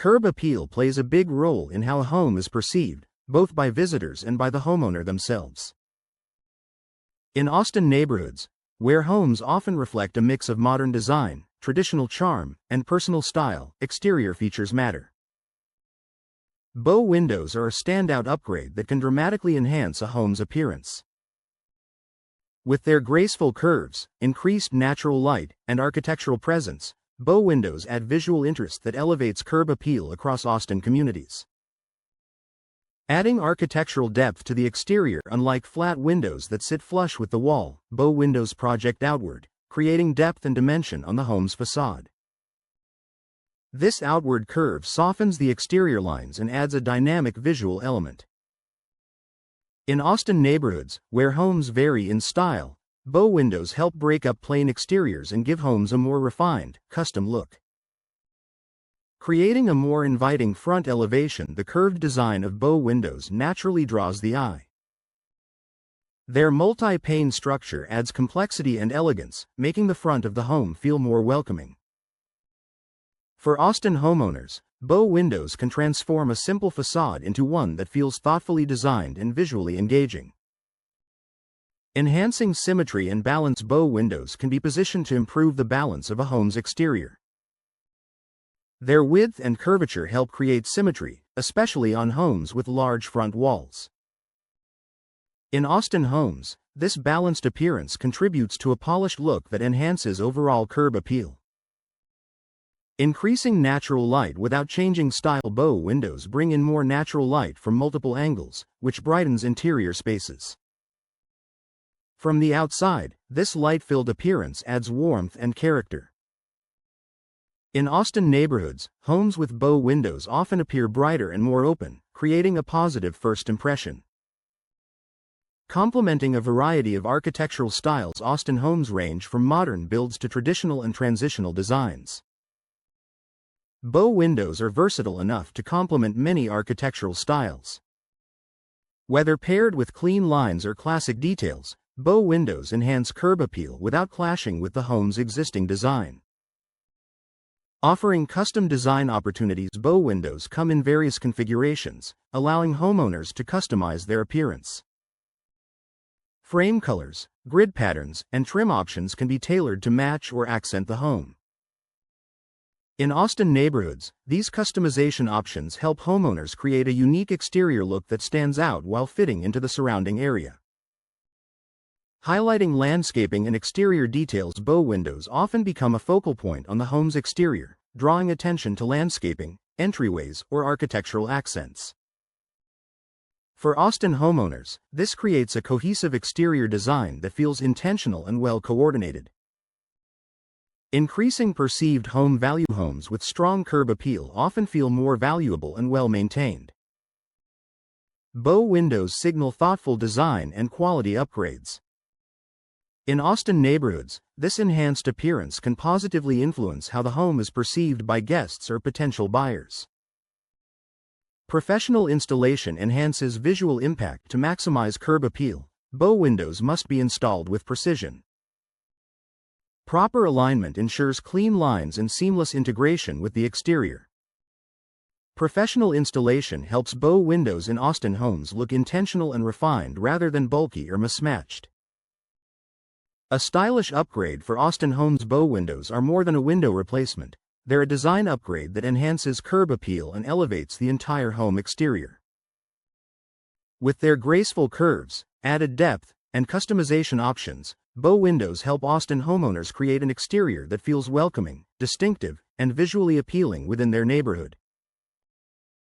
Curb appeal plays a big role in how a home is perceived, both by visitors and by the homeowner themselves. In Austin neighborhoods, where homes often reflect a mix of modern design, traditional charm, and personal style, exterior features matter. Bow windows are a standout upgrade that can dramatically enhance a home's appearance. With their graceful curves, increased natural light, and architectural presence, bow windows add visual interest that elevates curb appeal across Austin communities. Adding architectural depth to the exterior. Unlike flat windows that sit flush with the wall, bow windows project outward, creating depth and dimension on the home's facade. This outward curve softens the exterior lines and adds a dynamic visual element. In Austin neighborhoods, where homes vary in style, bow windows help break up plain exteriors and give homes a more refined, custom look. Creating a more inviting front elevation, the curved design of bow windows naturally draws the eye. Their multi-pane structure adds complexity and elegance, making the front of the home feel more welcoming. For Austin homeowners, bow windows can transform a simple facade into one that feels thoughtfully designed and visually engaging. Enhancing symmetry and balance, bow windows can be positioned to improve the balance of a home's exterior. Their width and curvature help create symmetry, especially on homes with large front walls. In Austin homes, this balanced appearance contributes to a polished look that enhances overall curb appeal. Increasing natural light without changing style, bow windows bring in more natural light from multiple angles, which brightens interior spaces. From the outside, this light-filled appearance adds warmth and character. In Austin neighborhoods, homes with bow windows often appear brighter and more open, creating a positive first impression. Complementing a variety of architectural styles, Austin homes range from modern builds to traditional and transitional designs. Bow windows are versatile enough to complement many architectural styles. Whether paired with clean lines or classic details, bow windows enhance curb appeal without clashing with the home's existing design. Offering custom design opportunities, bow windows come in various configurations, allowing homeowners to customize their appearance. Frame colors, grid patterns, and trim options can be tailored to match or accent the home. In Austin neighborhoods, these customization options help homeowners create a unique exterior look that stands out while fitting into the surrounding area. Highlighting landscaping and exterior details, bow windows often become a focal point on the home's exterior, drawing attention to landscaping, entryways, or architectural accents. For Austin homeowners, this creates a cohesive exterior design that feels intentional and well coordinated. Increasing perceived home value, homes with strong curb appeal often feel more valuable and well maintained. Bow windows signal thoughtful design and quality upgrades. In Austin neighborhoods, this enhanced appearance can positively influence how the home is perceived by guests or potential buyers. Professional installation enhances visual impact. To maximize curb appeal, bow windows must be installed with precision. Proper alignment ensures clean lines and seamless integration with the exterior. Professional installation helps bow windows in Austin homes look intentional and refined rather than bulky or mismatched. A stylish upgrade for Austin homes, bow windows are more than a window replacement. They're a design upgrade that enhances curb appeal and elevates the entire home exterior. With their graceful curves, added depth, and customization options, bow windows help Austin homeowners create an exterior that feels welcoming, distinctive, and visually appealing within their neighborhood.